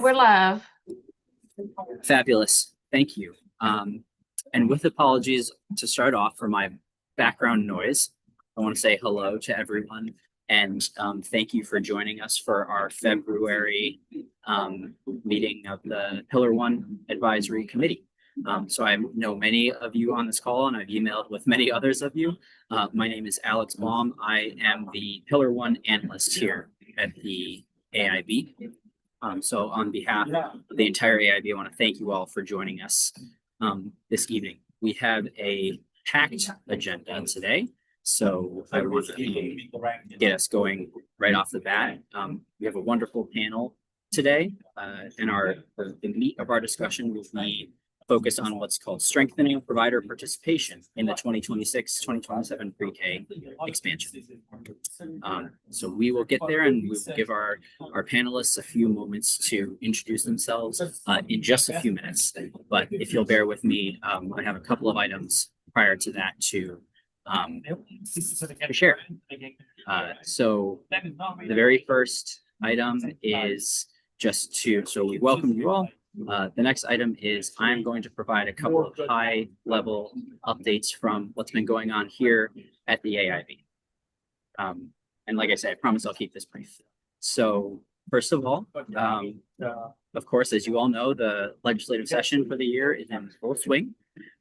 We're live. Fabulous. Thank you. And with apologies to start off for my background noise, I want to say hello to everyone and thank you for joining us for our February meeting of the Pillar One Advisory Committee. So I know many of you on this call and I've emailed with many others of you. My name is Alex Baum. I am the Pillar One analyst here at the AIB. So on behalf of the entire AIB, I want to thank you all for joining us this evening. We have a packed agenda today, so I want to get us going right off the bat. We have a wonderful panel today, and the meat of our discussion will be focused on what's called strengthening provider participation in the 2026-2027 pre-K expansion. So we will get there and we will give our panelists a few moments to introduce themselves in just a few minutes. But if you'll bear with me, I have a couple of items prior to that to share. So the very first item is so we welcome you all. The next item is I'm going to provide a couple of high-level updates from what's been going on here at the AIB. And like I said, I promise I'll keep this brief. So first of all, of course, as you all know, the legislative session for the year is in full swing.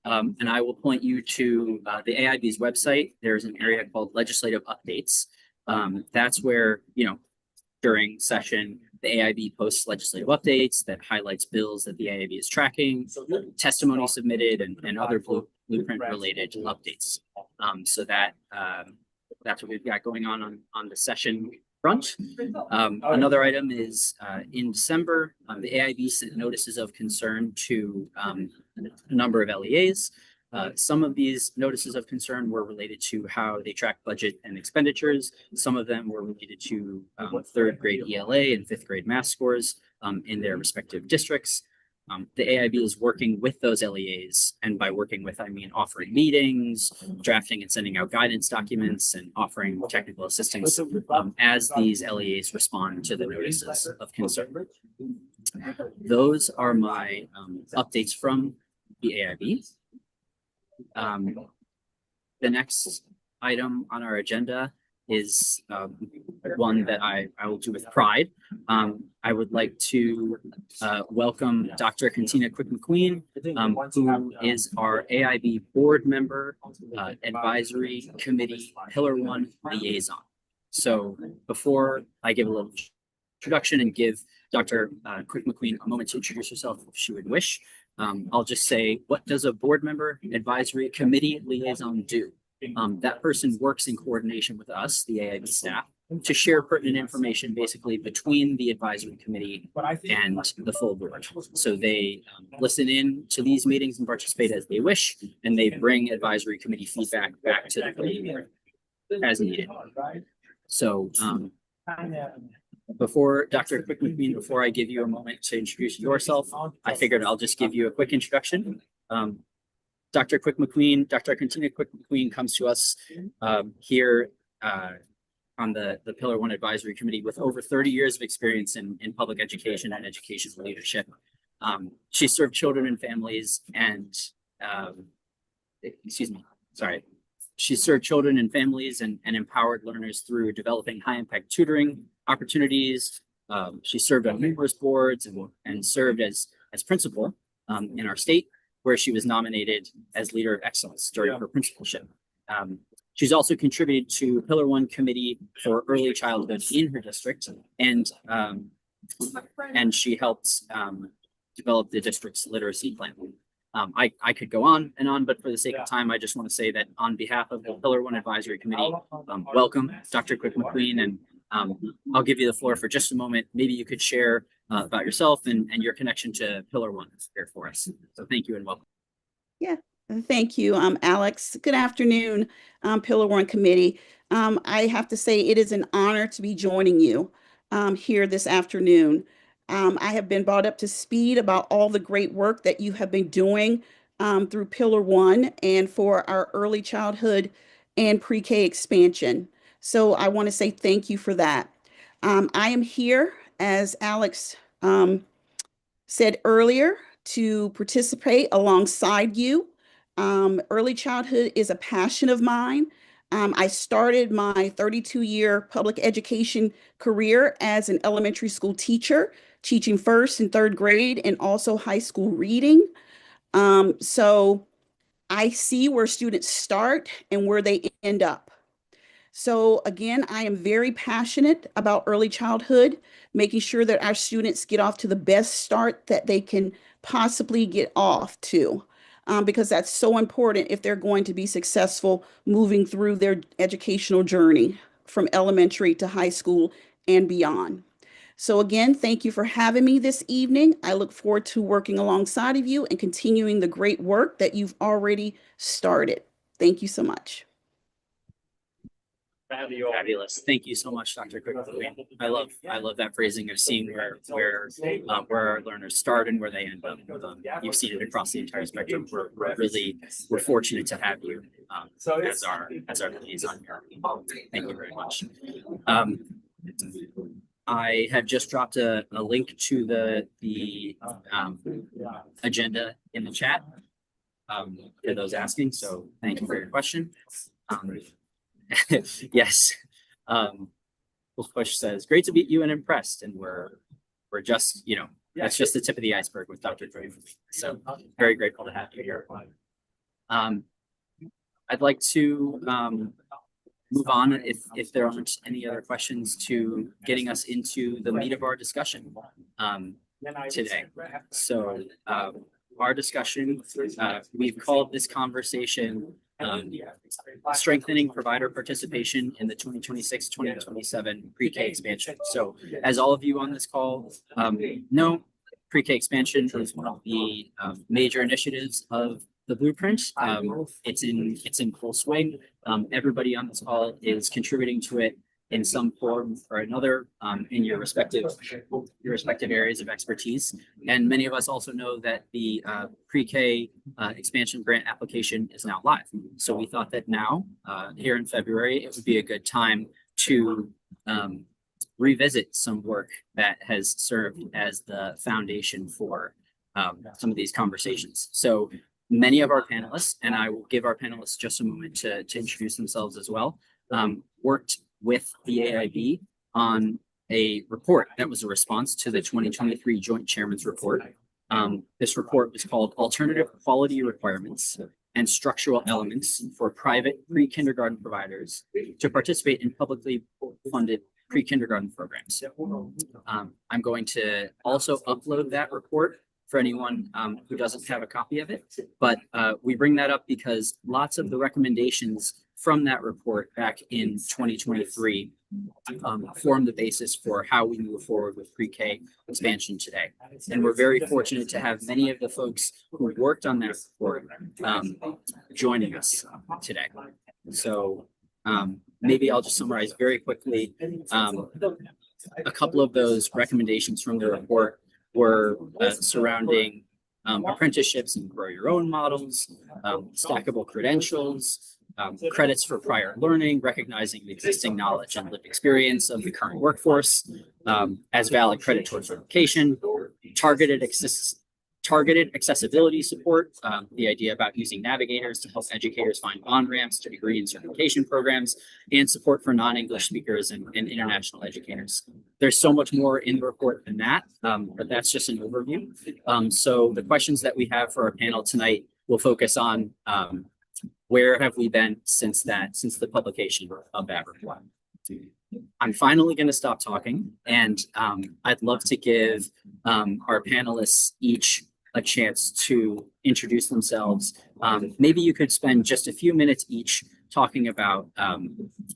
And I will point you to the AIB's website. There's an area called legislative updates. That's where, during session, the AIB posts legislative updates that highlights bills that the AIB is tracking, testimony submitted, and other blueprint related updates. So that's what we've got going on the session front. Another item is in December, the AIB sent notices of concern to a number of LEAs. Some of these notices of concern were related to how they track budget and expenditures. Some of them were related to third grade ELA and fifth grade math scores in their respective districts. The AIB is working with those LEAs, and by working with, I mean offering meetings, drafting and sending out guidance documents, and offering technical assistance as these LEAs respond to the notices of concern. Those are my updates from the AIB. The next item on our agenda is one that I will do with pride. I would like to welcome Dr. Katina Quick-McQueen, who is our AIB board member, advisory committee, Pillar One liaison. So before I give a little introduction and give Dr. Quick-McQueen a moment to introduce herself if she would wish, I'll just say, what does a board member, advisory committee liaison do? That person works in coordination with us, the AIB staff, to share pertinent information basically between the advisory committee and the full board. So they listen in to these meetings and participate as they wish, and they bring advisory committee feedback back to the committee as needed. So before Dr. Quick-McQueen, before I give you a moment to introduce yourself, I figured I'll just give you a quick introduction. Dr. Quick-McQueen, Dr. Katina Quick-McQueen comes to us here on the Pillar One Advisory Committee with over 30 years of experience in public education and education leadership. She served children and families and, She served children and families and empowered learners through developing high-impact tutoring opportunities. She served on numerous boards and served as principal in our state, where she was nominated as Leader of Excellence during her principalship. She's also contributed to Pillar One Committee for Early Childhood in her district, and she helped develop the district's literacy plan. I could go on and on, but for the sake of time, I just want to say that on behalf of the Pillar One Advisory Committee, welcome, Dr. Quick-McQueen, and I'll give you the floor for just a moment. Maybe you could share about yourself and your connection to Pillar One here for us. So thank you and welcome. Yeah, thank you, Alex. Good afternoon, Pillar One Committee. I have to say it is an honor to be joining you here this afternoon. I have been brought up to speed about all the great work that you have been doing through Pillar One and for our early childhood and pre-K expansion. So I want to say thank you for that. I am here, as Alex said earlier, to participate alongside you. Early childhood is a passion of mine. I started my 32-year public education career as an elementary school teacher, teaching first and third grade and also high school reading. So I see where students start and where they end up. So again, I am very passionate about early childhood, making sure that our students get off to the best start that they can possibly get off to, because that's so important if they're going to be successful moving through their educational journey from elementary to high school and beyond. So again, thank you for having me this evening. I look forward to working alongside of you and continuing the great work that you've already started. Thank you so much. Fabulous. Thank you so much, Dr. Quigley. I love that phrasing of seeing where our learners start and where they end up. You've seen it across the entire spectrum. We're fortunate to have you as our liaison here. Thank you very much. I have just dropped a link to the agenda in the chat for those asking. So thank you for your question. Yes. Wolf Push says, great to meet you and impressed. And we're just, that's just the tip of the iceberg with Dr. Dre. So very grateful to have you here. I'd like to move on if there aren't any other questions to getting us into the meat of our discussion today. So our discussion, we've called this conversation strengthening provider participation in the 2026-2027 pre-K expansion. So as all of you on this call know, pre-K expansion is one of the major initiatives of the blueprint. It's in full swing. Everybody on this call is contributing to it in some form or another in your respective areas of expertise. And many of us also know that the pre-K expansion grant application is now live. So we thought that now, here in February, it would be a good time to revisit some work that has served as the foundation for some of these conversations. So many of our panelists, and I will give our panelists just a moment to introduce themselves as well, worked with the AIB on a report that was a response to the 2023 Joint Chairman's Report. This report was called Alternative Quality Requirements and Structural Elements for Private Pre-Kindergarten Providers to Participate in Publicly Funded Pre-Kindergarten Programs. I'm going to also upload that report for anyone who doesn't have a copy of it. But we bring that up because lots of the recommendations from that report back in 2023 form the basis for how we move forward with pre-K expansion today. And we're very fortunate to have many of the folks who worked on that report joining us today. So maybe I'll just summarize very quickly a couple of those recommendations from the report were surrounding apprenticeships and grow your own models, stackable credentials, credits for prior learning, recognizing the existing knowledge and lived experience of the current workforce as valid credit towards certification, targeted accessibility support, the idea about using navigators to help educators find on-ramps to degree and certification programs, and support for non-English speakers and international educators. There's so much more in the report than that, but that's just an overview. So the questions that we have for our panel tonight will focus on where have we been since the publication of that report. I'm finally going to stop talking, and I'd love to give our panelists each a chance to introduce themselves. Maybe you could spend just a few minutes each talking about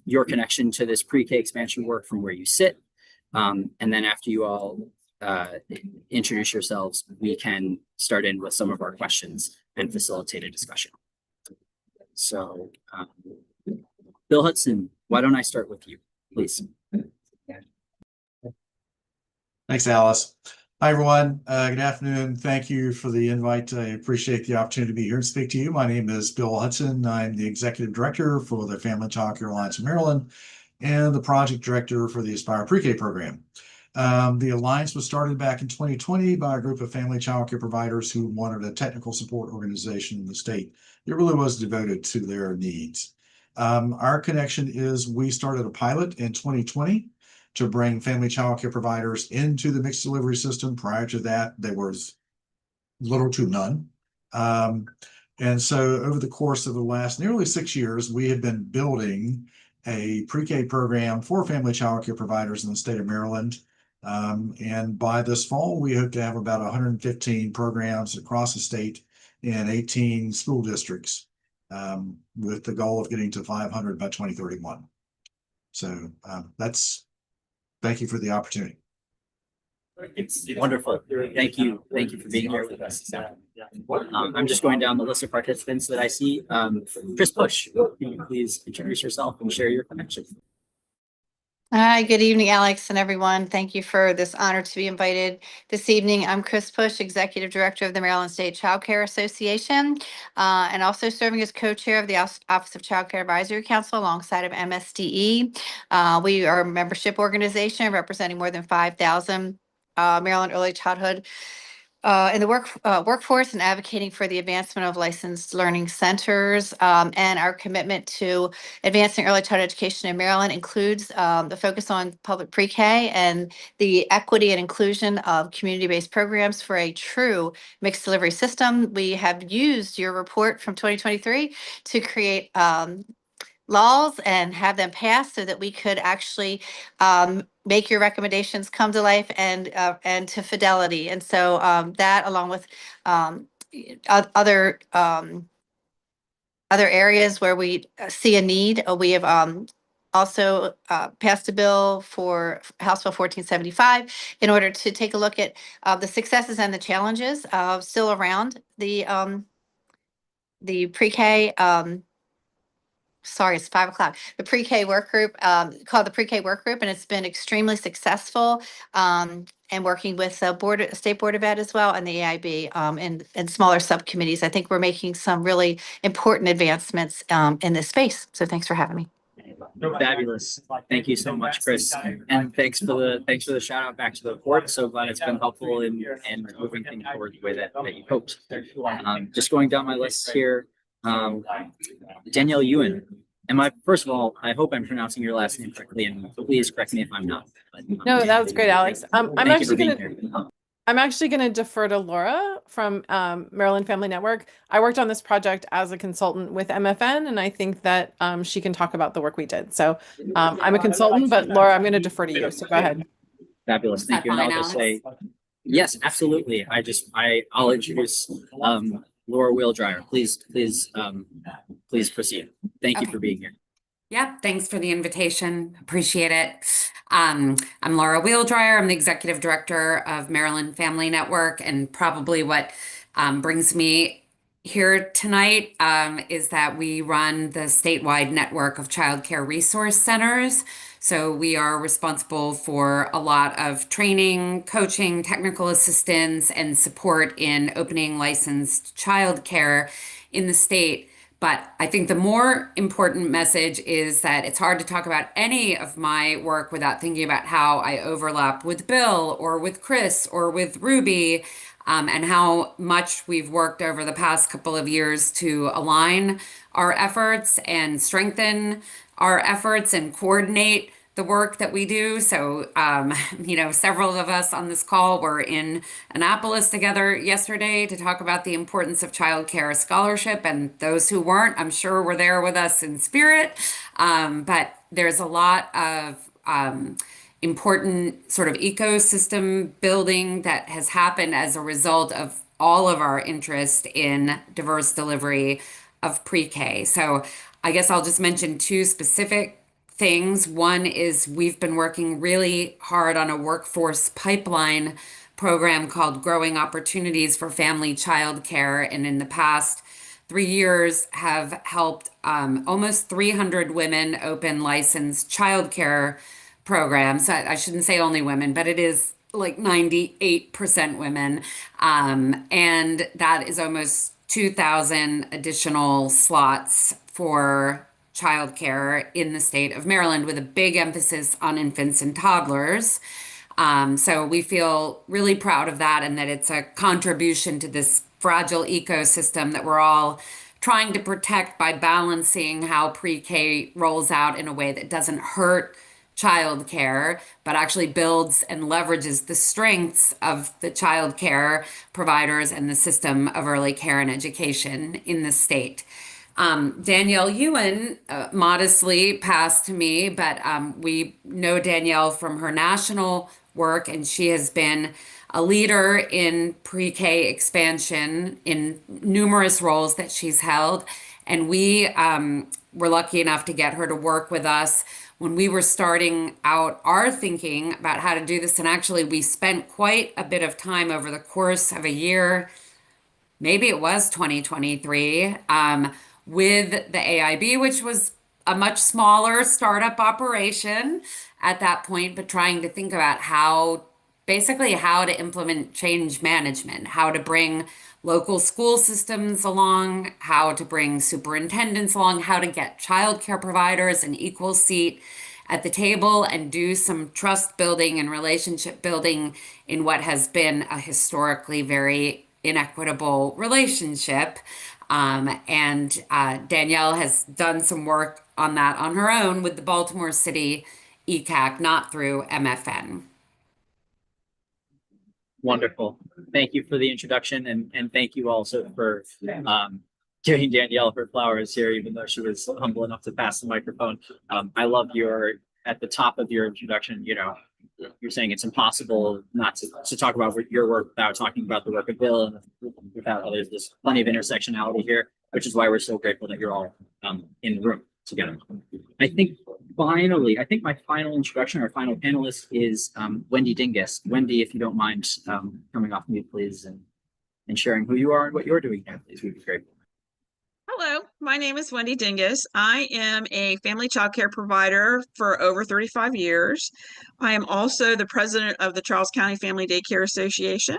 your connection to this pre-K expansion work from where you sit. And then after you all introduce yourselves, we can start in with some of our questions and facilitate a discussion. So, Bill Hudson, why don't I start with you, please? Thanks, Alice. Hi, everyone. Good afternoon. Thank you for the invite. I appreciate the opportunity to be here and speak to you. My name is Bill Hudson. I'm the Executive Director for the Family Child Care Alliance of Maryland and the Project Director for the Aspire Pre-K program. The alliance was started back in 2020 by a group of family child care providers who wanted a technical support organization in the state. It really was devoted to their needs. Our connection is we started a pilot in 2020 to bring family child care providers into the mixed delivery system. Prior to that, there was little to none. And so over the course of the last nearly 6 years, we have been building a pre-K program for family child care providers in the state of Maryland. And by this fall, we hope to have about 115 programs across the state in 18 school districts, with the goal of getting to 500 by 2031. So thank you for the opportunity. It's wonderful. Thank you. Thank you for being here with us. I'm just going down the list of participants that I see. Chris Push, can you please introduce yourself and share your connection? Hi, good evening, Alex and everyone. Thank you for this honor to be invited this evening. I'm Chris Push, Executive Director of the Maryland State Child Care Association, and also serving as co-chair of the Office of Child Care Advisory Council alongside of MSDE. We are a membership organization representing more than 5,000 Maryland early childhood in the workforce and advocating for the advancement of licensed learning centers. And our commitment to advancing early childhood education in Maryland includes the focus on public pre-K and the equity and inclusion of community-based programs for a true mixed delivery system. We have used your report from 2023 to create laws and have them passed so that we could actually make your recommendations come to life and to fidelity. And so that, along with other areas where we see a need, we have also passed a bill for House Bill 1475 in order to take a look at the successes and the challenges still around the pre-K. Sorry, it's 5 o'clock. The pre-K work group, called the pre-K work group, and it's been extremely successful. And working with the State Board of Ed as well, and the AIB, and smaller subcommittees. I think we're making some really important advancements in this space. So thanks for having me. Fabulous. Thank you so much, Chris. And thanks for the shout out back to the report. So glad it's been helpful in moving things forward the way that you hoped. Just going down my list here. Danielle Ewan. First of all, I hope I'm pronouncing your last name correctly, and please correct me if I'm not. No, that was great, Alex. I'm actually going gonna defer to Laura from Maryland Family Network. I worked on this project as a consultant with MFN, and I think that she can talk about the work we did. So I'm a consultant, but Laura, I'm going to defer to you. So go ahead. Fabulous. Thank you. And I'll just say, yes, absolutely. I'll introduce Laura Wheeldryer. Please proceed. Thank you for being here. Yeah, thanks for the invitation. Appreciate it. I'm Laura Wheeldryer. I'm the Executive Director of Maryland Family Network, and probably what brings me here tonight is that we run the statewide network of child care resource centers. So we are responsible for a lot of training, coaching, technical assistance, and support in opening licensed child care in the state. But I think the more important message is that it's hard to talk about any of my work without thinking about how I overlap with Bill or with Chris or with Ruby, and how much we've worked over the past couple of years to align our efforts and strengthen our efforts and coordinate the work that we do. So, several of us on this call were in Annapolis together yesterday to talk about the importance of child care scholarship. And those who weren't, I'm sure, were there with us in spirit. But there's a lot of important sort of ecosystem building that has happened as a result of all of our interest in diverse delivery of pre-K. So I guess I'll just mention two specific things. One is we've been working really hard on a workforce pipeline program called Growing Opportunities for Family Child Care. And in the past 3 years have helped almost 300 women open licensed child care programs. I shouldn't say only women, but it is like 98% women. And that is almost 2,000 additional slots for childcare in the state of Maryland, with a big emphasis on infants and toddlers. So we feel really proud of that and that it's a contribution to this fragile ecosystem that we're all trying to protect by balancing how pre-K rolls out in a way that doesn't hurt childcare, but actually builds and leverages the strengths of the childcare providers and the system of early care and education in the state. Danielle Ewan modestly passed to me, but we know Danielle from her national work, and she has been a leader in pre-K expansion in numerous roles that she's held. And we were lucky enough to get her to work with us when we were starting out our thinking about how to do this. And actually, we spent quite a bit of time over the course of a year, maybe it was 2023, with the AIB, which was a much smaller startup operation at that point, but trying to think about basically how to implement change management, how to bring local school systems along, how to bring superintendents along, how to get childcare providers an equal seat at the table and do some trust building and relationship building in what has been a historically very inequitable relationship. Danielle has done some work on that on her own with the Baltimore City ECAC, not through MFN. Wonderful. Thank you for the introduction, and thank you also for giving Danielle her flowers here, even though she was humble enough to pass the microphone. I love at the top of your introduction, you're saying it's impossible not to talk about your work without talking about the work of Bill and without others. There's plenty of intersectionality here, which is why we're so grateful that you're all in the room together. I think my final introduction, our final panelist is Wendy Dingus. Wendy, if you don't mind coming off mute, please, and sharing who you are and what you're doing here, please, we'd be grateful. Hello, my name is Wendy Dingus. I am a family child care provider for over 35 years. I am also the president of the Charles County Family Daycare Association.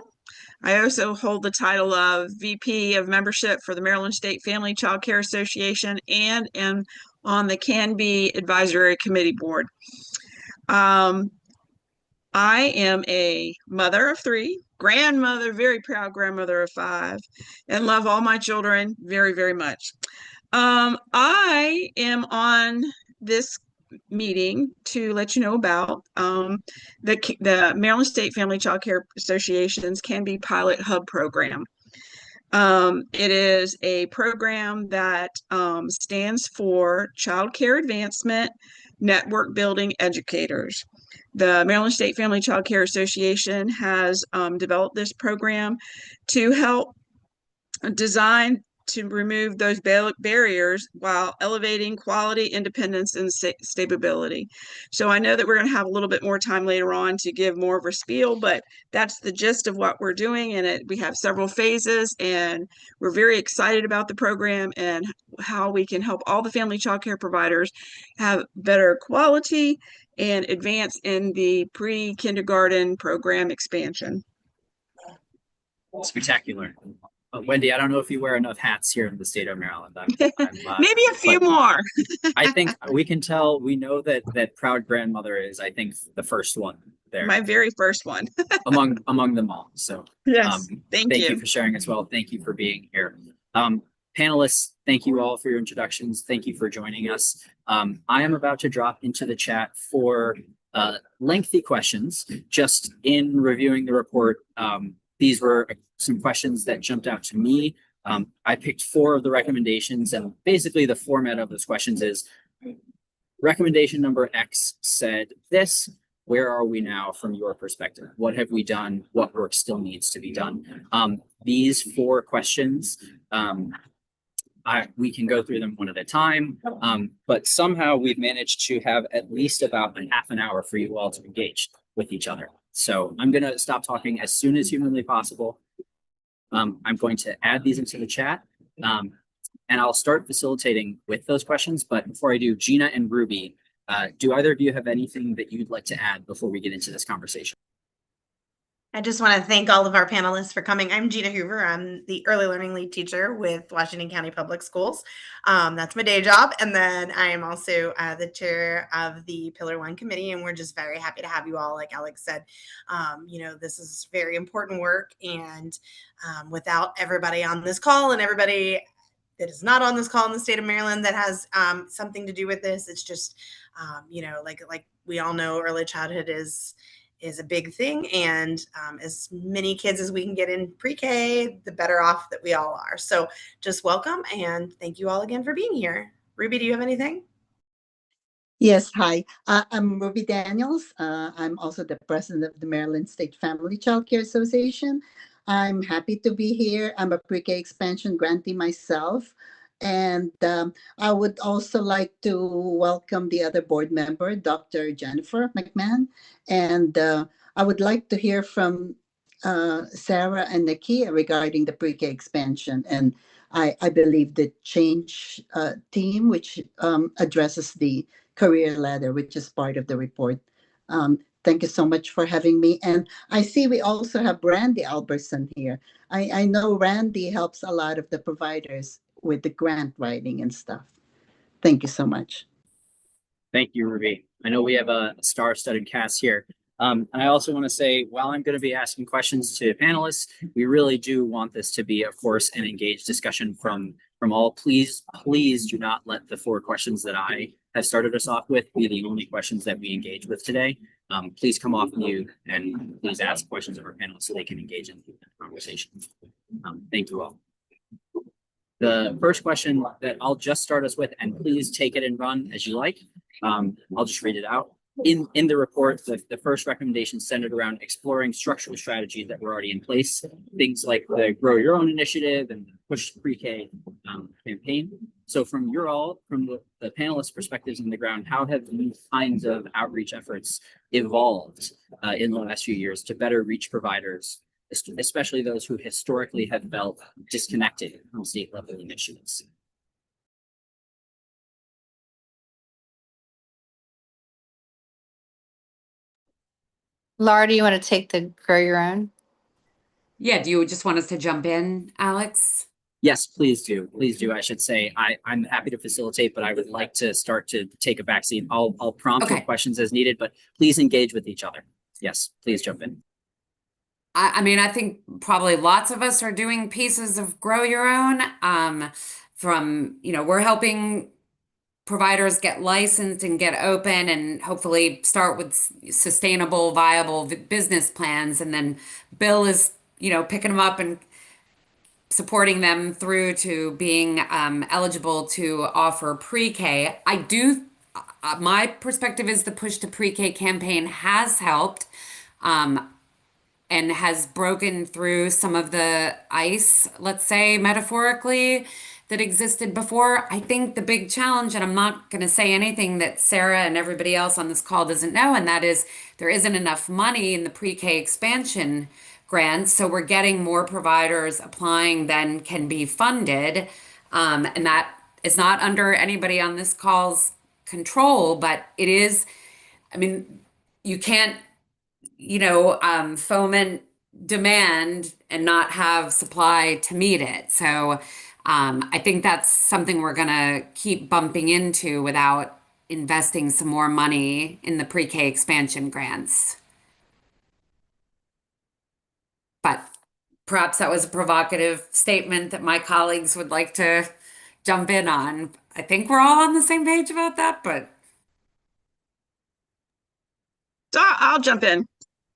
I also hold the title of VP of membership for the Maryland State Family Child Care Association and am on the Can-Be Advisory Committee Board. I am a mother of 3, grandmother, very proud grandmother of 5, and love all my children very, very much. I am on this meeting to let you know about the Maryland State Family Child Care Association's Can-Be Pilot Hub program. It is a program that stands for Child Care Advancement Network Building Educators. The Maryland State Family Child Care Association has developed this program to help design to remove those barriers while elevating quality, independence, and stability. So I know that we're going to have a little bit more time later on to give more of a spiel, but that's the gist of what we're doing. And we have several phases, and we're very excited about the program and how we can help all the family child care providers have better quality and advance in the pre-kindergarten program expansion. Spectacular. Wendy, I don't know if you wear enough hats here in the state of Maryland. Maybe a few more. I think we can tell, we know that proud grandmother is, I think, the first one there. My very first one. among them all. So yes, thank you for sharing as well. Thank you for being here. Panelists, thank you all for your introductions. Thank you for joining us. I am about to drop into the chat for lengthy questions. Just in reviewing the report, these were some questions that jumped out to me. I picked 4 of the recommendations, and basically the format of those questions is recommendation number X said this. Where are we now from your perspective? What have we done? What work still needs to be done? These 4 questions, we can go through them one at a time, but somehow we've managed to have at least about a half an hour for you all to engage with each other. So I'm going to stop talking as soon as humanly possible. I'm going to add these into the chat, and I'll start facilitating with those questions. But before I do, Gina and Ruby, do either of you have anything that you'd like to add before we get into this conversation? I just want to thank all of our panelists for coming. I'm Gina Hoover. I'm the early learning lead teacher with Washington County Public Schools. That's my day job. And then I am also the chair of the Pillar One committee. And we're just very happy to have you all. Like Alex said, this is very important work. And without everybody on this call and everybody that is not on this call in the state of Maryland that has something to do with this, it's just, like we all know, early childhood is a big thing, and as many kids as we can get in pre-K, the better off that we all are. So just welcome, and thank you all again for being here. Ruby, do you have anything? Yes, hi. I'm Ruby Daniels. I'm also the president of the Maryland State Family Child Care Association. I'm happy to be here. I'm a pre-K expansion grantee myself. And I would also like to welcome the other board member, Dr. Jennifer McMahon. And I would like to hear from Sarah and Nakia regarding the pre-K expansion. And I believe the change team, which addresses the career ladder, which is part of the report. Thank you so much for having me. And I see we also have Randy Albertson here. I know Randy helps a lot of the providers with the grant writing and stuff. Thank you so much. Thank you, Ruby. I know we have a star-studded cast here. And I also want to say, while I'm going to be asking questions to panelists, we really do want this to be, of course, an engaged discussion from all. Please do not let the 4 questions that I have started us off with be the only questions that we engage with today. Please come off mute and please ask questions of our panelists so they can engage in the conversation. Thank you all. The first question that I'll just start us with, and please take it and run as you like. I'll just read it out. In the report, the first recommendation centered around exploring structural strategies that were already in place, things like the Grow Your Own initiative and the Push Pre-K campaign. So from the panelists' perspectives on the ground, how have these kinds of outreach efforts evolved in the last few years to better reach providers, especially those who historically have felt disconnected from state level initiatives? Laura, do you want to take the Grow Your Own? Yeah, do you just want us to jump in, Alex? Yes, please do. Please do. I should say I'm happy to facilitate, but I would like to start to take a backseat. I'll prompt your questions as needed, but please engage with each other. Yes, please jump in. I mean, I think probably lots of us are doing pieces of Grow Your Own. We're helping providers get licensed and get open and hopefully start with sustainable, viable business plans. And then Bill is, picking them up and supporting them through to being eligible to offer pre-K. My perspective is the Push to Pre-K campaign has helped and has broken through some of the ice, let's say metaphorically, that existed before. I think the big challenge, and I'm not going to say anything that Sarah and everybody else on this call doesn't know, and that is there isn't enough money in the pre-K expansion grants. So we're getting more providers applying than can be funded. And that is not under anybody on this call's control, but it is, you can't, foment demand and not have supply to meet it. So I think that's something we're going to keep bumping into without investing some more money in the pre-K expansion grants. But perhaps that was a provocative statement that my colleagues would like to jump in on. I think we're all on the same page about that, but. So I'll jump in.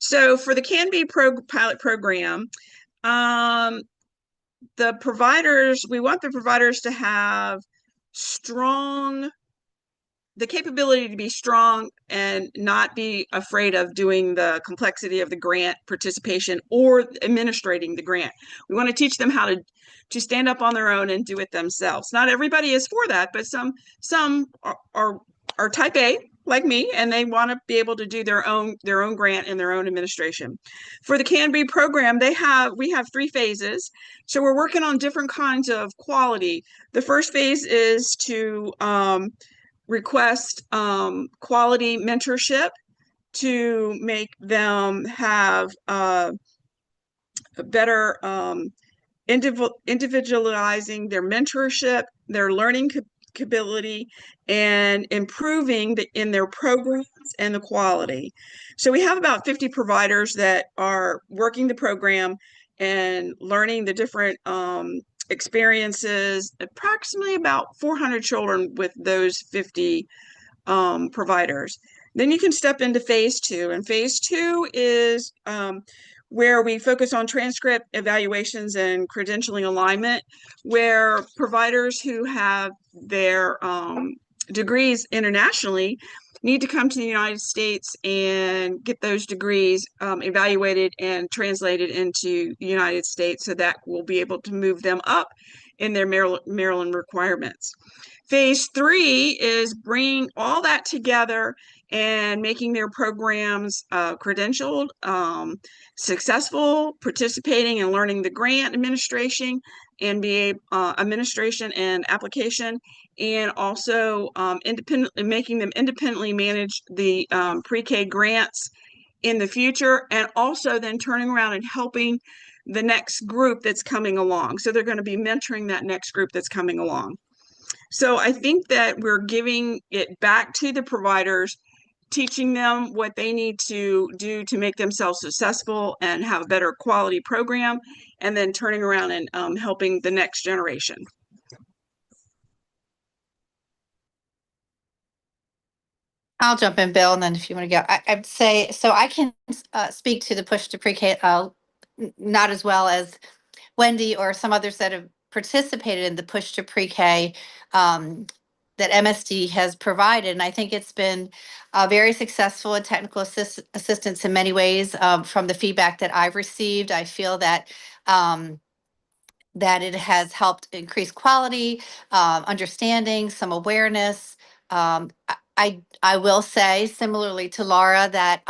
So for the Can-Be pilot program, the providers, we want the providers to have the capability to be strong and not be afraid of doing the complexity of the grant participation or administrating the grant. We want to teach them how to stand up on their own and do it themselves. Not everybody is for that, but some are type A, like me, and they want to be able to do their own grant and their own administration. For the Can-Be program, we have 3 phases. So we're working on different kinds of quality. The first phase is to request quality mentorship to make them have a better individualizing their mentorship, their learning capability, and improving in their programs and the quality. So we have about 50 providers that are working the program and learning the different experiences, approximately about 400 children with those 50 providers. Then you can step into phase 2, and phase 2 is where we focus on transcript evaluations and credentialing alignment, where providers who have their degrees internationally need to come to the United States and get those degrees evaluated and translated into the United States, so that we'll be able to move them up in their Maryland requirements. Phase 3 is bringing all that together and making their programs credentialed, successful, participating and learning the grant administration and administration and application, and also making them independently manage the pre-K grants in the future, and also then turning around and helping the next group that's coming along. So they're going to be mentoring that next group that's coming along. So I think that we're giving it back to the providers, teaching them what they need to do to make themselves successful and have a better quality program, and then turning around and helping the next generation. I'll jump in, Bill, and then if you want to go, I'd say, so I can speak to the push to pre-K, not as well as Wendy or some others that have participated in the push to pre-K that MSD has provided. And I think it's been very successful in technical assistance in many ways. From the feedback that I've received, I feel that that it has helped increase quality, understanding, some awareness. I will say, similarly to Laura, that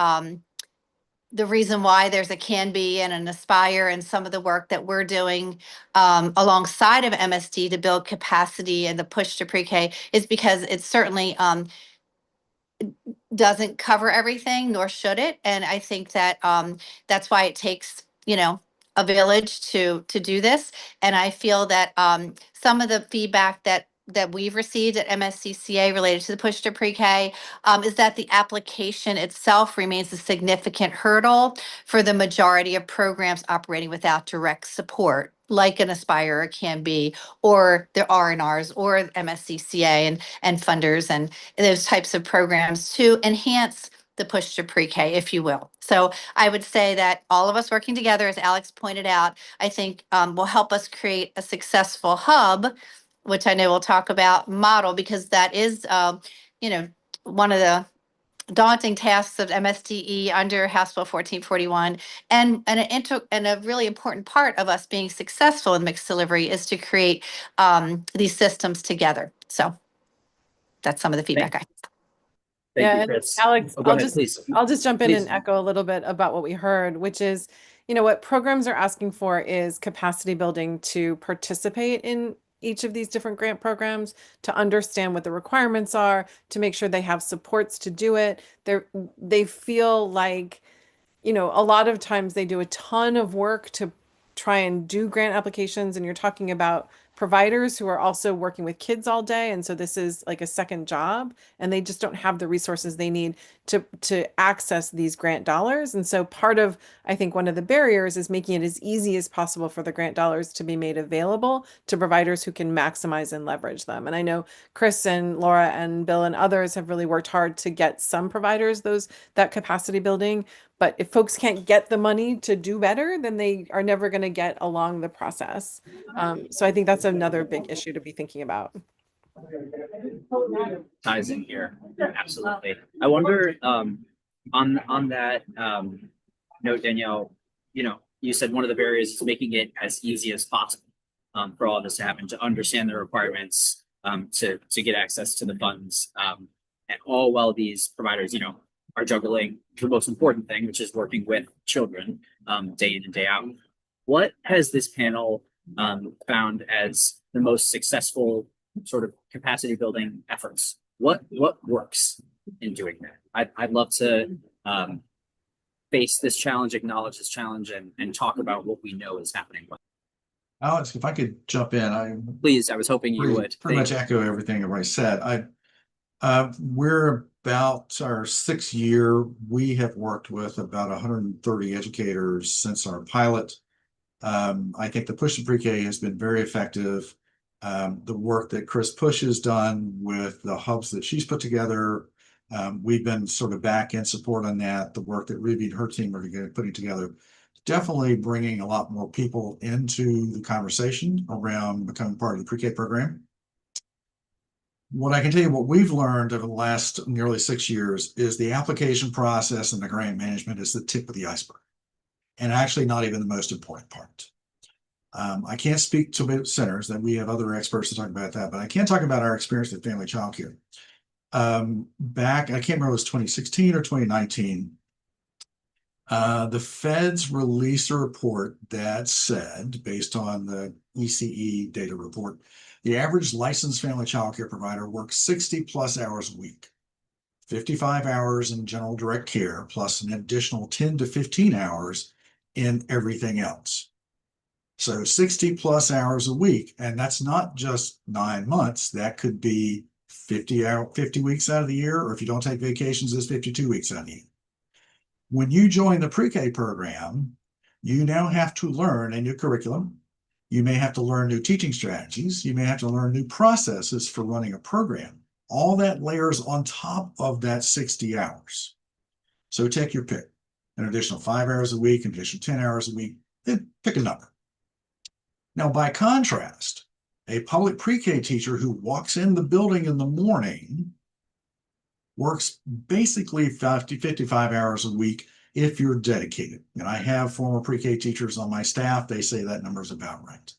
the reason why there's a Can-Be and an Aspire and some of the work that we're doing alongside of MSD to build capacity and the push to pre-K is because it certainly doesn't cover everything, nor should it. And I think that that's why it takes, a village to do this. And I feel that some of the feedback that we've received at MSCCA related to the push to pre-K is that the application itself remains a significant hurdle for the majority of programs operating without direct support, like an Aspire or Can-Be, or the R&Rs or MSCCA and funders and those types of programs to enhance the push to pre-K, if you will. So I would say that all of us working together, as Alex pointed out, I think will help us create a successful hub, which I know we'll talk about, model, because that is, one of the daunting tasks of MSDE under House Bill 1441, and a really important part of us being successful in mixed delivery is to create these systems together. So that's some of the feedback I have. Thank you, Chris. Alex, go ahead, please. I'll just jump in Please. and echo a little bit about what we heard, which is, what programs are asking for is capacity building to participate in each of these different grant programs, to understand what the requirements are, to make sure they have supports to do it. They feel like, a lot of times they do a ton of work to try and do grant applications, and you're talking about providers who are also working with kids all day, and so this is like a second job, and they just don't have the resources they need to access these grant dollars. And so part of, I think, one of the barriers is making it as easy as possible for the grant dollars to be made available to providers who can maximize and leverage them. And I know Chris and Laura and Bill and others have really worked hard to get some providers that capacity building. But if folks can't get the money to do better, then they are never going to get along the process. So I think that's another big issue to be thinking about. Ties in here, absolutely. I wonder, on that note, Danielle, you said one of the barriers is making it as easy as possible for all this to happen, to understand the requirements, to get access to the funds, and all while these providers, are juggling the most important thing, which is working with children day in and day out. What has this panel found as the most successful sort of capacity building efforts? What works in doing that? I'd love to face this challenge, acknowledge this challenge, and talk about what we know is happening. Alex, if I could jump in, Please, I was hoping you would. pretty much Thank you. echo everything everybody said. We're about our 6th year. We have worked with about 130 educators since our pilot. I think the Push to Pre-K has been very effective. The work that Chris Push has done with the hubs that she's put together, we've been sort of back in support on that. The work that Ruby and her team are putting together, definitely bringing a lot more people into the conversation around becoming part of the pre-K program. What I can tell you, what we've learned over the last nearly 6 years is the application process and the grant management is the tip of the iceberg, and actually not even the most important part. I can't speak to centers, that we have other experts to talk about that, but I can talk about our experience with family childcare. Back, I can't remember, it was 2016 or 2019. The feds released a report that said, based on the ECE data report, the average licensed family childcare provider works 60+ hours a week, 55 hours in general direct care, plus an additional 10 to 15 hours in everything else. So 60+ hours a week, and that's not just 9 months. That could be 50 weeks out of the year, or if you don't take vacations, it's 52 weeks out of the year. When you join the pre-K program, you now have to learn a new curriculum. You may have to learn new teaching strategies. You may have to learn new processes for running a program. All that layers on top of that 60 hours. So take your pick, an additional 5 hours a week, an additional 10 hours a week, then pick a number. Now, by contrast, a public pre-K teacher who walks in the building in the morning works basically 55 hours a week if you're dedicated. And I have former pre-K teachers on my staff. They say that number is about right.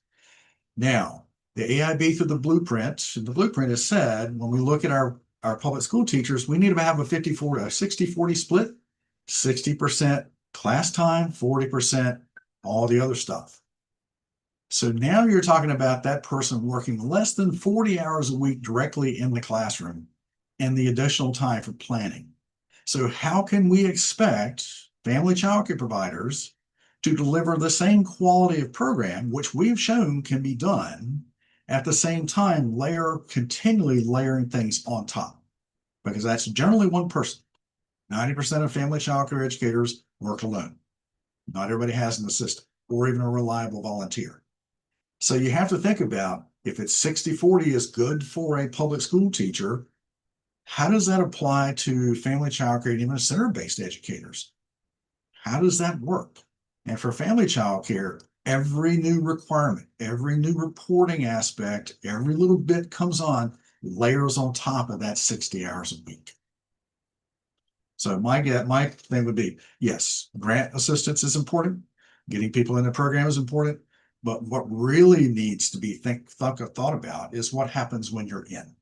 Now, the AIB through the blueprint has said, when we look at our public school teachers, we need to have a 60-40 split, 60% class time, 40% all the other stuff. So now you're talking about that person working less than 40 hours a week directly in the classroom and the additional time for planning. So how can we expect family childcare providers to deliver the same quality of program, which we've shown can be done, at the same time continually layering things on top? Because that's generally one person. 90% of family childcare educators work alone. Not everybody has an assistant or even a reliable volunteer. So you have to think about, if it's 60-40 is good for a public school teacher, how does that apply to family childcare and even center-based educators? How does that work? And for family childcare, every new requirement, every new reporting aspect, every little bit comes on, layers on top of that 60 hours a week. So my thing would be, yes, grant assistance is important. Getting people in the program is important. But what really needs to be thought about is what happens when you're in.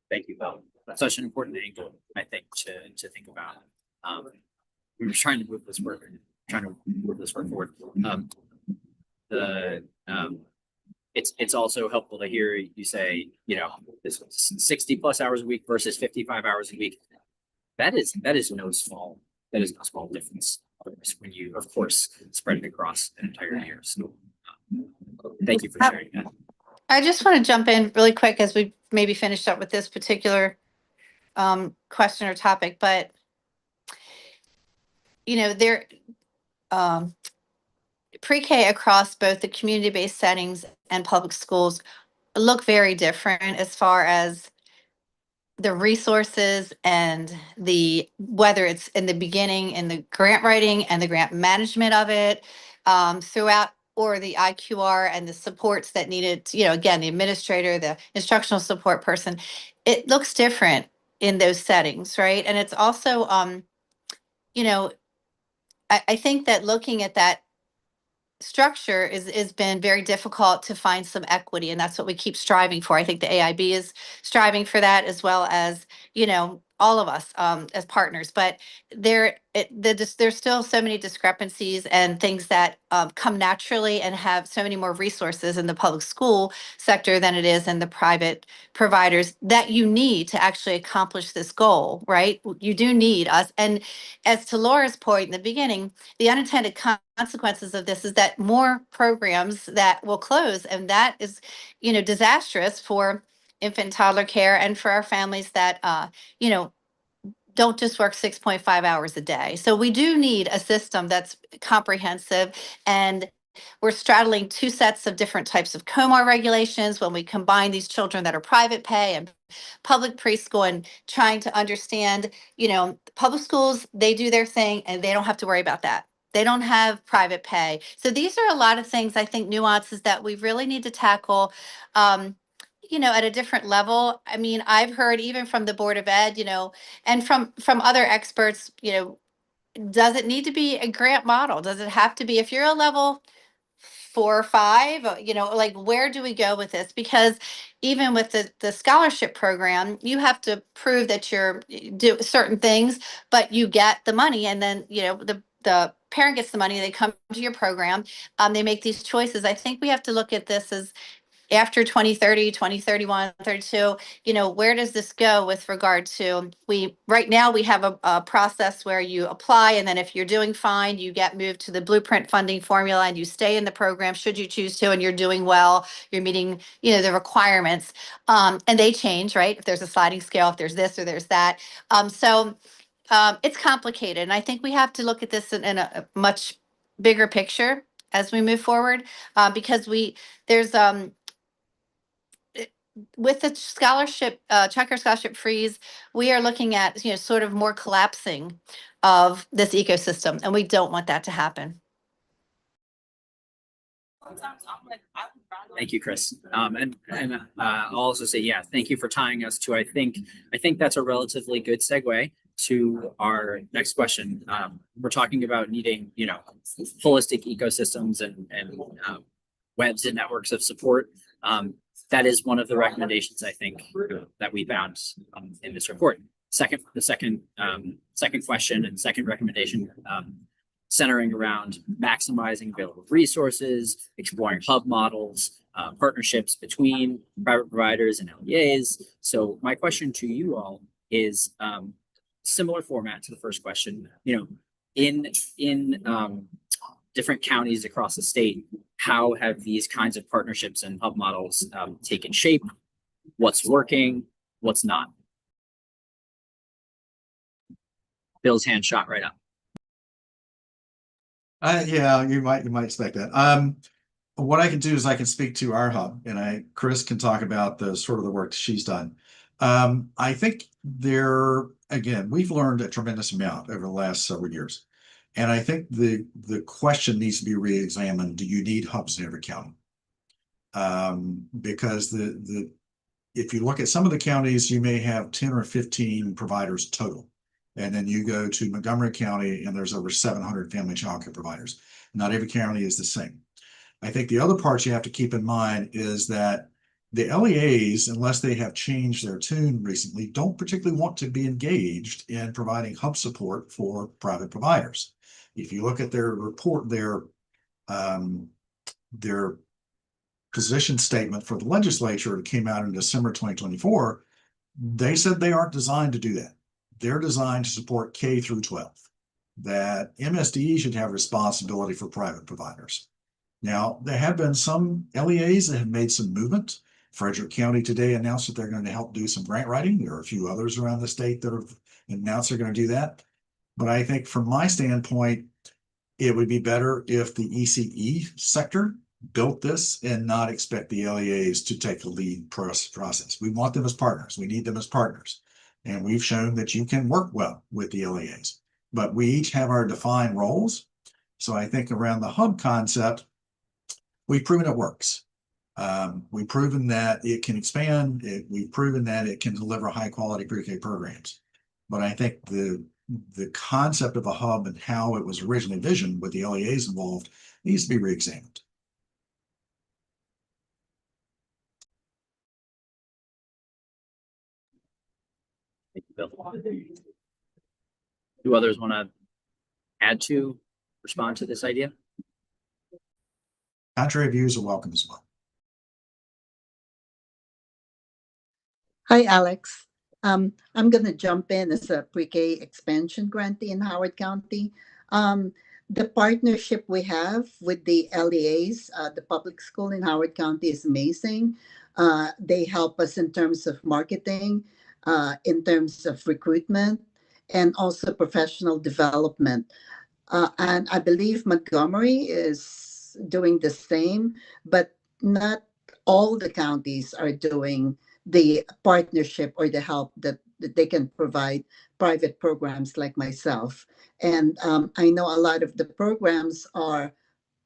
Thank you, Bill. That's such an important angle, I think, to think about. We were trying to move this work forward. It's also helpful to hear you say, this 60+ hours a week versus 55 hours a week. That is no small difference when you, of course, spread it across an entire year. So thank you for sharing that. I just want to jump in really quick as we maybe finished up with this particular question or topic, but pre-K across both the community-based settings and public schools look very different as far as the resources and whether it's in the beginning in the grant writing and the grant management of it throughout, or the IQR and the supports that needed, again, the administrator, the instructional support person. It looks different in those settings, right? And it's also, I think that looking at that structure is been very difficult to find some equity, and that's what we keep striving for. I think the AIB is striving for that, as well as all of us as partners, but there's still so many discrepancies and things that come naturally and have so many more resources in the public school sector than it is in the private providers that you need to actually accomplish this goal, right? You do need us. And as to Laura's point in the beginning, the unintended consequences of this is that more programs that will close, and that is, disastrous for infant and toddler care and for our families that, don't just work 6.5 hours a day. So we do need a system that's comprehensive, and we're straddling two sets of different types of COMAR regulations when we combine these children that are private pay and public preschool, and trying to understand, public schools, they do their thing and they don't have to worry about that. They don't have private pay. So these are a lot of things, I think, nuances that we really need to tackle. At a different level. I mean, I've heard even from the Board of Ed, and from other experts, does it need to be a grant model? Does it have to be, if you're a level 4 or 5, like, where do we go with this? Because even with the scholarship program, you have to prove that you're do certain things, but you get the money, and then the parent gets the money, they come to your program, they make these choices. I think we have to look at this as after 2030, 2031, 32, where does this go with regard to, right now we have a process where you apply, and then if you're doing fine, you get moved to the Blueprint funding formula and you stay in the program should you choose to, and you're doing well, you're meeting, the requirements. And they change, right? If there's a sliding scale, if there's this or there's that. So it's complicated. And I think we have to look at this in a much bigger picture as we move forward, because there's with the scholarship, childcare scholarship freeze, we are looking at, sort of more collapsing of this ecosystem, and we don't want that to happen. Thank you, Chris. And I'll also say, yeah, thank you for tying us to, I think that's a relatively good segue to our next question. We're talking about needing, holistic ecosystems and webs and networks of support. That is one of the recommendations, I think, that we found in this report. The second question and second recommendation, centering around maximizing available resources, exploring hub models, partnerships between private providers and LEAs. So my question to you all is similar format to the first question. In different counties across the state, how have these kinds of partnerships and hub models taken shape? What's working? What's not? Bill's hand shot right up. Yeah, you might expect that. What I can do is I can speak to our hub, and Chris can talk about the sort of the work she's done. I think again, we've learned a tremendous amount over the last several years. And I think the question needs to be re-examined. Do you need hubs in every county? Because if you look at some of the counties, you may have 10 or 15 providers total. And then you go to Montgomery County and there's over 700 family childcare providers. Not every county is the same. I think the other part you have to keep in mind is that the LEAs, unless they have changed their tune recently, don't particularly want to be engaged in providing hub support for private providers. If you look at their report, their position statement for the legislature that came out in December 2024, they said they aren't designed to do that. They're designed to support K through 12, that MSD should have responsibility for private providers. Now, there have been some LEAs that have made some movement. Frederick County today announced that they're going to help do some grant writing. There are a few others around the state that have announced they're going to do that. But I think from my standpoint, it would be better if the ECE sector built this and not expect the LEAs to take the lead process. We want them as partners. We need them as partners. And we've shown that you can work well with the LEAs, but we each have our defined roles. So I think around the hub concept, we've proven it works. We've proven that it can expand. We've proven that it can deliver high quality pre-K programs. But I think the concept of a hub and how it was originally envisioned with the LEAs involved needs to be re-examined. Bill. Do others want to add to, respond to this idea? Contrary views are welcome as well. Hi, Alex. I'm going to jump in as a pre-K expansion grantee in Howard County. The partnership we have with the LEAs, the public school in Howard County, is amazing. They help us in terms of marketing, in terms of recruitment, and also professional development. And I believe Montgomery is doing the same, but not all the counties are doing the partnership or the help that they can provide private programs like myself. And I know a lot of the programs are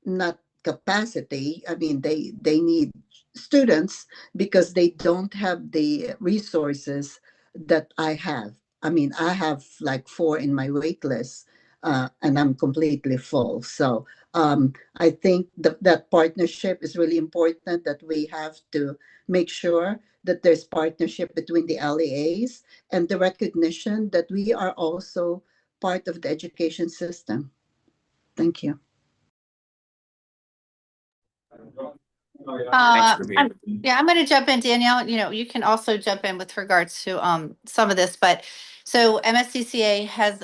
not capacity. I mean, they need students because they don't have the resources that I have. I mean, I have like 4 in my wait list, and I'm completely full. So I think that partnership is really important, that we have to make sure that there's partnership between the LEAs and the recognition that we are also part of the education system. Thank you. Thanks for being. I'm going to jump in, Danielle. You can also jump in with regards to some of this, but so MSCCA has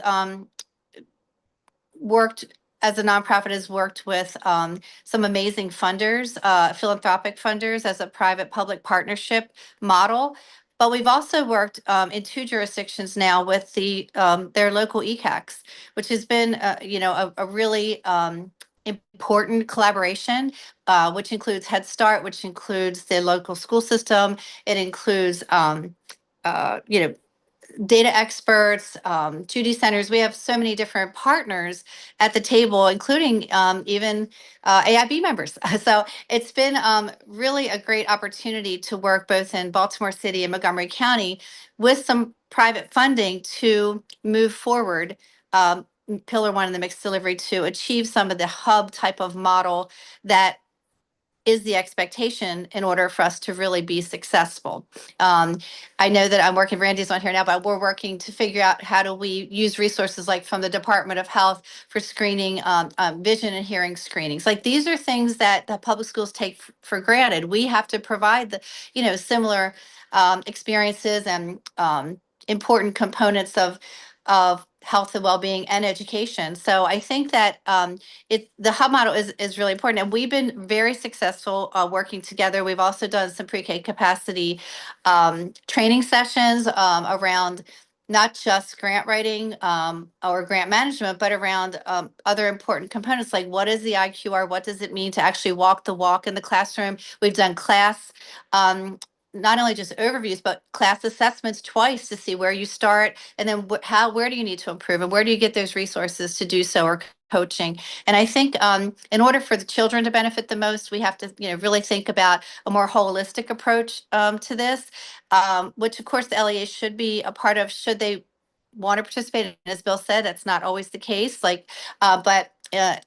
worked as a nonprofit, has worked with some amazing funders, philanthropic funders, as a private-public partnership model. But we've also worked in 2 jurisdictions now with their local ECACs, which has been a really important collaboration, which includes Head Start, which includes the local school system. It includes data experts, 2D centers. We have so many different partners at the table, including even AIB members. So it's been really a great opportunity to work both in Baltimore City and Montgomery County with some private funding to move forward Pillar 1 and the mixed delivery to achieve some of the hub type of model that is the expectation in order for us to really be successful. I know that I'm working, Randy's on here now, but we're working to figure out how do we use resources like from the Department of Health for screening, vision and hearing screenings. Like these are things that the public schools take for granted. We have to provide the, similar experiences and important components of health and well-being and education. So I think that the hub model is really important, and we've been very successful working together. We've also done some pre-K capacity training sessions around not just grant writing or grant management, but around other important components like what is the IQR, what does it mean to actually walk the walk in the classroom. We've done class not only just overviews, but class assessments twice to see where you start and then where do you need to improve and where do you get those resources to do so, or coaching. And I think in order for the children to benefit the most, we have to really think about a more holistic approach to this, which of course the LEA should be a part of should they want to participate. And as Bill said, that's not always the case. But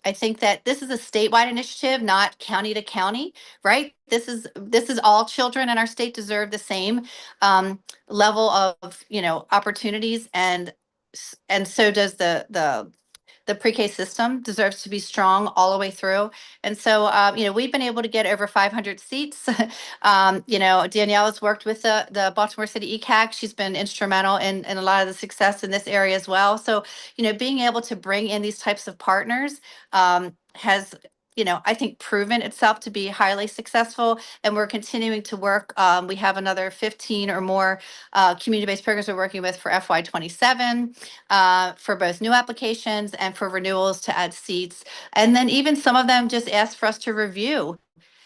I think that this is a statewide initiative, not county to county, right? This is all children in our state deserve the same level of opportunities, and so does the pre-K system deserves to be strong all the way through. And so, we've been able to get over 500 seats. Danielle has worked with the Baltimore City ECAC. She's been instrumental in a lot of the success in this area as well. So, being able to bring in these types of partners has I think proven itself to be highly successful, and we're continuing to work. We have another 15 or more community-based programs we're working with for FY27 for both new applications and for renewals to add seats. And then even some of them just ask for us to review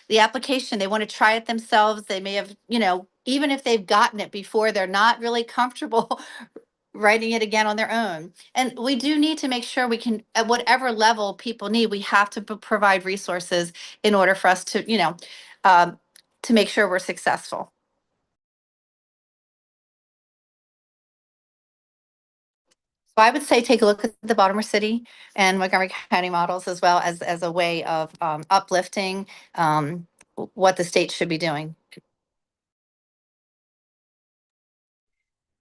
the application. They want to try it themselves. They may have, even if they've gotten it before, they're not really comfortable writing it again on their own. And we do need to make sure we can, at whatever level people need, we have to provide resources in order for us to, to make sure we're successful. So I would say take a look at the Baltimore City and Montgomery County models as well as a way of uplifting what the state should be doing.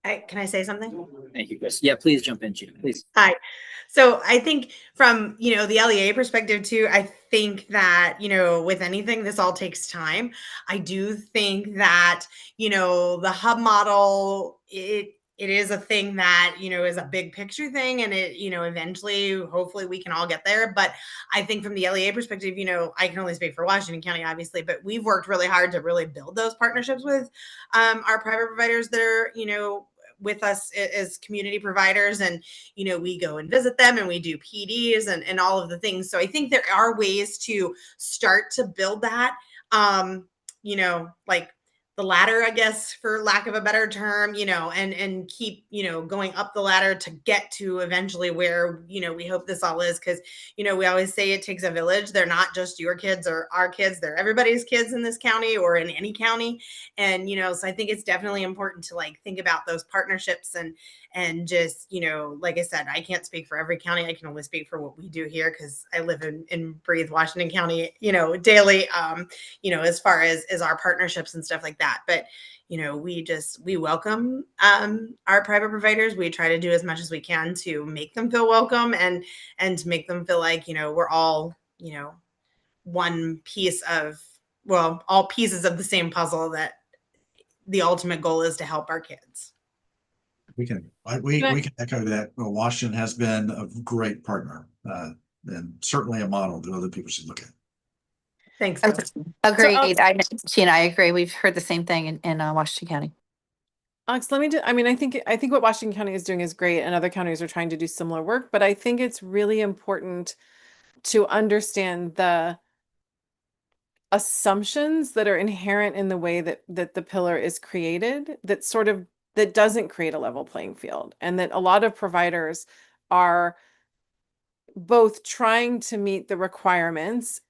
Can I say something? Thank you, Chris. Yeah, please jump in, Gina, please. Hi. So I think from, the LEA perspective too, I think that, with anything, this all takes time. I do think that, the hub model, it is a thing that, is a big picture thing, and it, eventually, hopefully we can all get there. But I think from the LEA perspective, I can only speak for Washington County, obviously, but we've worked really hard to really build those partnerships with our private providers that are, with us as community providers, and we go and visit them, and we do PDs and all of the things. So I think there are ways to start to build that, like the ladder, I guess, for lack of a better term, and keep, going up the ladder to get to eventually where, we hope this all is. Cause, we always say it takes a village. They're not just your kids or our kids. They're everybody's kids in this county or in any county. And, so I think it's definitely important to think about those partnerships and just, like I said, I can't speak for every county. I can only speak for what we do here, because I live and breathe Washington County, daily, as far as our partnerships and stuff like that. But, we welcome our private providers. We try to do as much as we can to make them feel welcome and to make them feel like, we're all, one piece of, well, all pieces of the same puzzle, that the ultimate goal is to help our kids. We can echo that. Well, Washington has been a great partner, and certainly a model that other people should look at. Thanks. Agreed. Gina, I agree. We've heard the same thing in Washington County. Alex, let me do, I think what Washington County is doing is great, and other counties are trying to do similar work, but I think it's really important to understand the assumptions that are inherent in the way that the pillar is created, that doesn't create a level playing field, and that a lot of providers are both trying to meet the requirements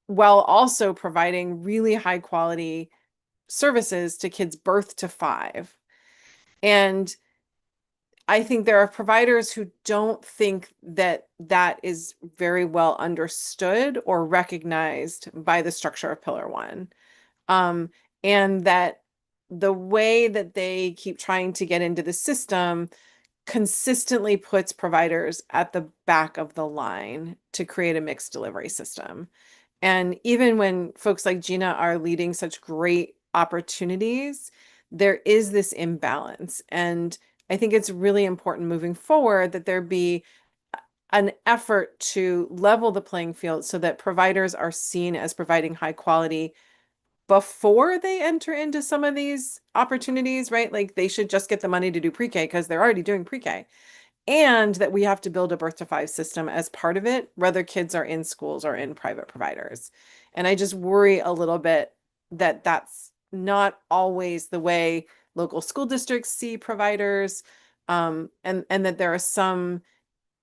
while also providing really high quality services to kids birth to 5. And I think there are providers who don't think that that is very well understood or recognized by the structure of Pillar 1. And that the way that they keep trying to get into the system consistently puts providers at the back of the line to create a mixed delivery system. And even when folks like Gina are leading such great opportunities, there is this imbalance. And I think it's really important moving forward that there be an effort to level the playing field so that providers are seen as providing high quality before they enter into some of these opportunities, right? Like they should just get the money to do pre-K because they're already doing pre-K. And that we have to build a birth to 5 system as part of it, whether kids are in schools or in private providers. And I just worry a little bit that that's not always the way local school districts see providers, and that there are some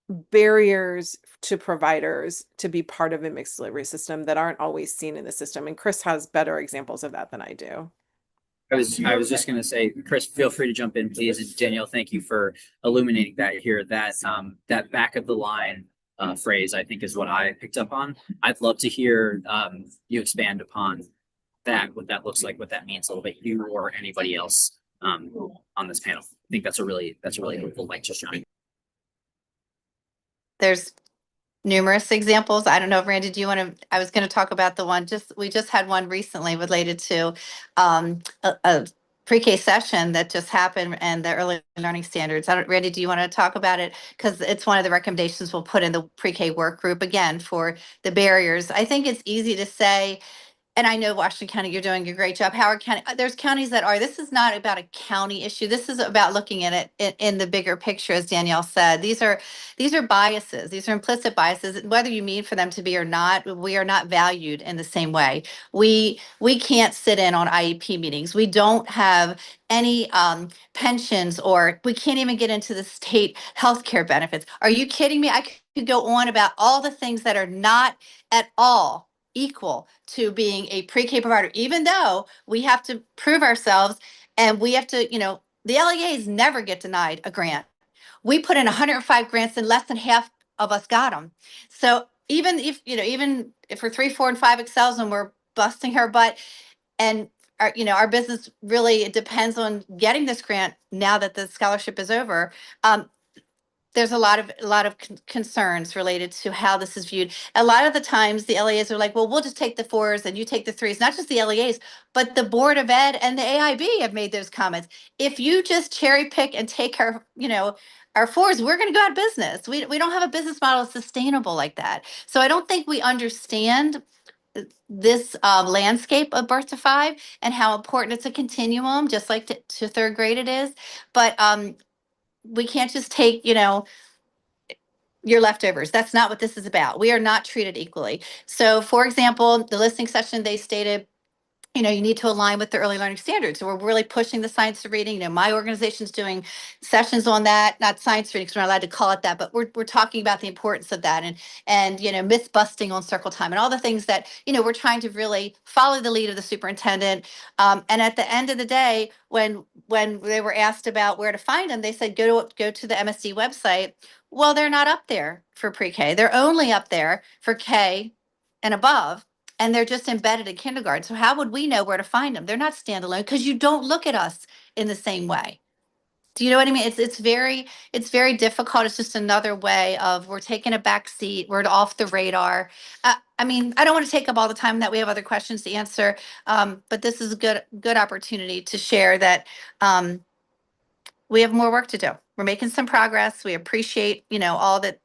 barriers to providers to be part of a mixed delivery system that aren't always seen in the system. And Chris has better examples of that than I do. I was just going to say, Chris, feel free to jump in, please. And Danielle, thank you for illuminating that here. That back of the line phrase, I think, is what I picked up on. I'd love to hear you expand upon that, what that looks like, what that means a little bit, you or anybody else on this panel. I think that's a really helpful light to shine. There's numerous examples. I don't know, Randy, do you want to, I was going to talk about the one, we just had one recently related to a pre-K session that just happened and the early learning standards. Randy, do you want to talk about it? Because it's one of the recommendations we'll put in the pre-K work group again for the barriers. I think it's easy to say, and I know Washington County, you're doing a great job. Howard County, there's counties that are, this is not about a county issue. This is about looking at it in the bigger picture, as Danielle said. These are biases. These are implicit biases. Whether you mean for them to be or not, we are not valued in the same way. We can't sit in on IEP meetings. We don't have any pensions, or we can't even get into the state healthcare benefits. Are you kidding me? I could go on about all the things that are not at all equal to being a pre-K provider, even though we have to prove ourselves and we have to, the LEAs never get denied a grant. We put in 105 grants and less than half of us got them. So even if, even if we're 3, 4, and 5 excels and we're busting our butt, and our business really depends on getting this grant now that the scholarship is over. There's a lot of concerns related to how this is viewed. A lot of the times the LEAs are like, well, we'll just take the 4s and you take the 3s. Not just the LEAs, but the Board of Ed and the AIB have made those comments. If you just cherry pick and take our 4s, we're going to go out of business. We don't have a business model sustainable like that. So I don't think we understand this landscape of birth to 5 and how important it's a continuum, just like to 3rd grade it is. But we can't just take, your leftovers. That's not what this is about. We are not treated equally. So, for example, the listening session, they stated, you need to align with the early learning standards. So we're really pushing the science of reading. My organization's doing sessions on that, not science reading, because we're not allowed to call it that, but we're talking about the importance of that and myth busting on circle time and all the things that, we're trying to really follow the lead of the superintendent. And at the end of the day, when they were asked about where to find them, they said, go to the MSD website. Well, they're not up there for pre-K. They're only up there for K and above. And they're just embedded in kindergarten. So how would we know where to find them? They're not standalone because you don't look at us in the same way. Do you know what I mean? It's very difficult. It's just another way of we're taking a back seat. We're off the radar. I don't want to take up all the time that we have other questions to answer. But this is a good opportunity to share that we have more work to do. We're making some progress. We appreciate, all the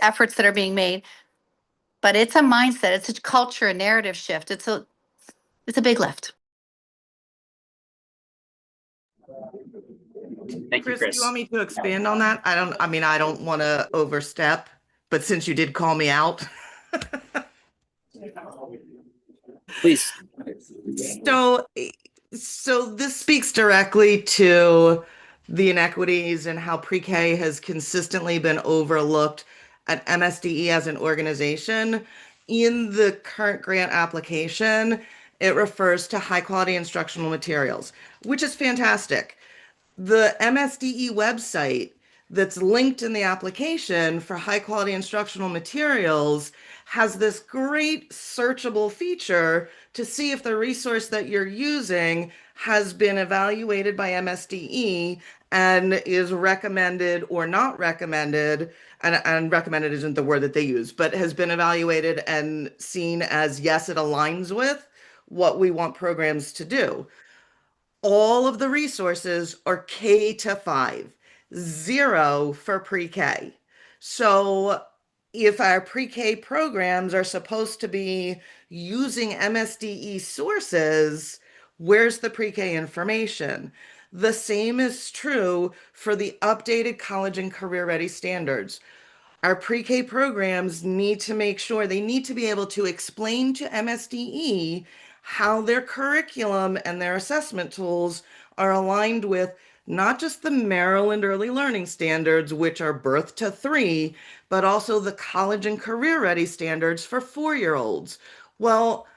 efforts that are being made. But it's a mindset, it's a culture, a narrative shift. It's a big lift. Thank you, Chris, Chris. do you want me to expand on that? I don't want to overstep, but since you did call me out. Please. So this speaks directly to the inequities and how pre-K has consistently been overlooked at MSDE as an organization. In the current grant application, it refers to high quality instructional materials, which is fantastic. The MSDE website that's linked in the application for high quality instructional materials has this great searchable feature to see if the resource that you're using has been evaluated by MSDE and is recommended or not recommended, and recommended isn't the word that they use, but has been evaluated and seen as, yes, it aligns with what we want programs to do. All of the resources are K to 5, 0 for pre-K. So if our pre-K programs are supposed to be using MSDE sources, where's the pre-K information? The same is true for the updated college and career ready standards. Our pre-K programs need to make sure they need to be able to explain to MSDE how their curriculum and their assessment tools are aligned with not just the Maryland Early Learning Standards, which are birth to 3, but also the college and career ready standards for 4-year-olds. Well,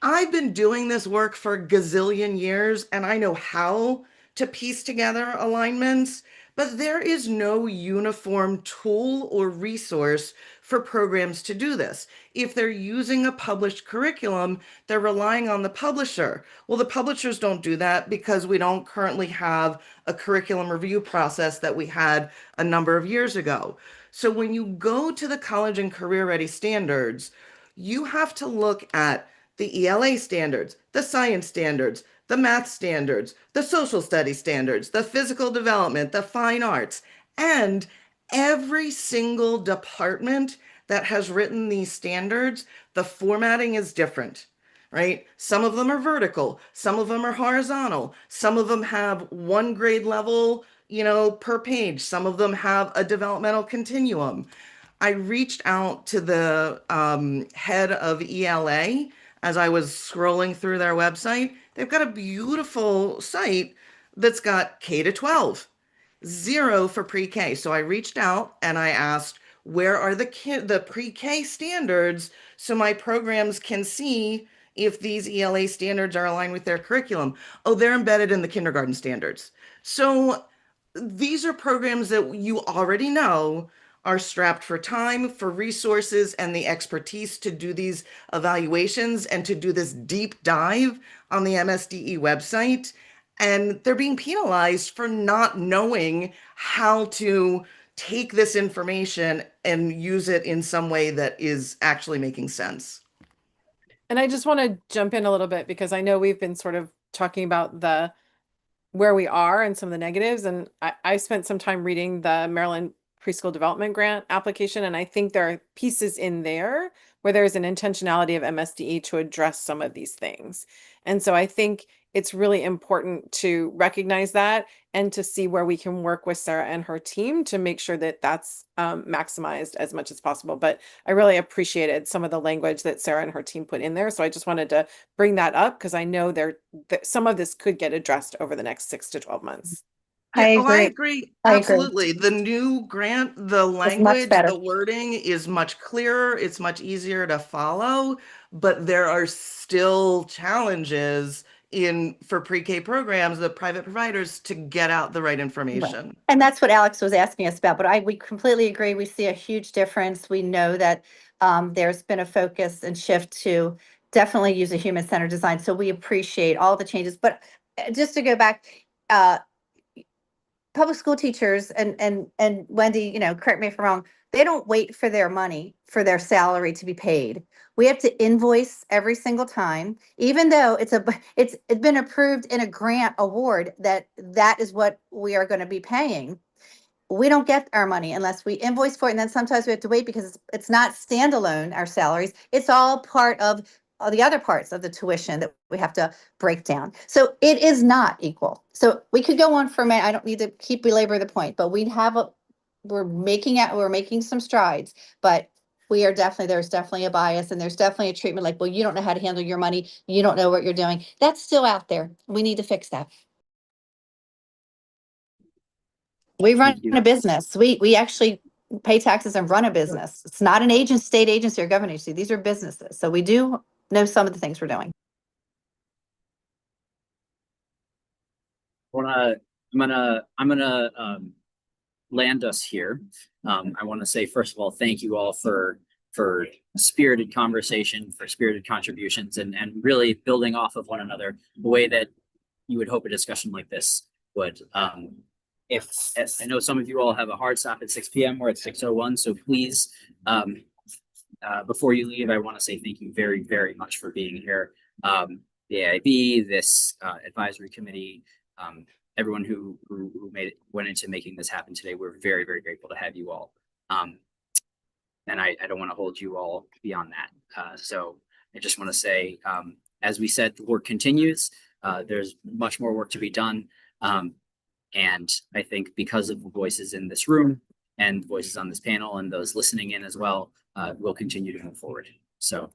I've been doing this work for a gazillion years, and I know how to piece together alignments, but there is no uniform tool or resource for programs to do this. If they're using a published curriculum, they're relying on the publisher. Well, the publishers don't do that because we don't currently have a curriculum review process that we had a number of years ago. So when you go to the college and career ready standards, you have to look at the ELA standards, the science standards, the math standards, the social studies standards, the physical development, the fine arts, and every single department that has written these standards, the formatting is different, right? Some of them are vertical, some of them are horizontal, some of them have one grade level, per page, some of them have a developmental continuum. I reached out to the head of ELA as I was scrolling through their website. They've got a beautiful site that's got K to 12, 0 for pre-K. So I reached out and I asked, where are the pre-K standards so my programs can see if these ELA standards are aligned with their curriculum? Oh, they're embedded in the kindergarten standards. So these are programs that you already know are strapped for time, for resources, and the expertise to do these evaluations and to do this deep dive on the MSDE website. And they're being penalized for not knowing how to take this information and use it in some way that is actually making sense. And I just want to jump in a little bit because I know we've been sort of talking about the where we are and some of the negatives. And I spent some time reading the Maryland Preschool Development Grant application, and I think there are pieces in there where there's an intentionality of MSDE to address some of these things. And so I think it's really important to recognize that and to see where we can work with Sarah and her team to make sure that that's maximized as much as possible. But I really appreciated some of the language that Sarah and her team put in there. So I just wanted to bring that up because I know that some of this could get addressed over the next 6 to 12 months. I agree. agree. I agree. Absolutely. The new grant, the language, better. the wording is much clearer. It's much easier to follow, but there are still challenges for pre-K programs, the private providers, to get out the right information. And that's what Alex was asking us about, but we completely agree. We see a huge difference. We know that there's been a focus and shift to definitely use a human-centered design. So we appreciate all the changes. But just to go back, public school teachers and Wendy, correct me if I'm wrong, they don't wait for their money, for their salary to be paid. We have to invoice every single time, even though it's been approved in a grant award that is what we are going to be paying. We don't get our money unless we invoice for it. And then sometimes we have to wait because it's not standalone, our salaries. It's all part of the other parts of the tuition that we have to break down. So it is not equal. So we could go on for a minute. I don't need to keep belabor the point, but we're making some strides, but there's definitely a bias, and there's definitely a treatment like, well, you don't know how to handle your money. You don't know what you're doing. That's still out there. We need to fix that. We run a business. We actually pay taxes and run a business. It's not an state agency or government agency. These are businesses. So we do know some of the things we're doing. I'm gonna land us here. I want to say, first of all, thank you all for spirited conversation, for spirited contributions, and really building off of one another the way that you would hope a discussion like this would. If I know some of you all have a hard stop at 6 p.m. We're at 6:01, so please, before you leave, I want to say thank you very, very much for being here. The AIB, this advisory committee, everyone who went into making this happen today. We're very, very grateful to have you all. And I don't want to hold you all beyond that. So I just want to say, as we said, the work continues. There's much more work to be done. And I think because of the voices in this room and voices on this panel and those listening in as well, we'll continue to move forward. So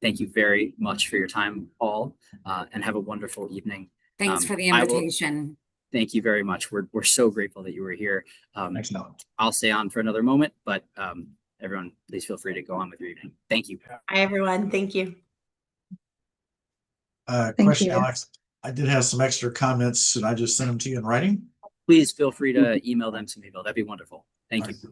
thank you very much for your time, all, and have a wonderful evening. Thanks for the invitation. Thank you very much. We're so grateful that you were here. Thanks, Noah. I'll stay on for another moment, but everyone, please feel free to go on with your evening. Thank you. Hi, everyone. Thank you. Question, Alex. I did have some extra comments. Should I just send them to you in writing? Please feel free to email them to me, Bill. That'd be wonderful. Thank you.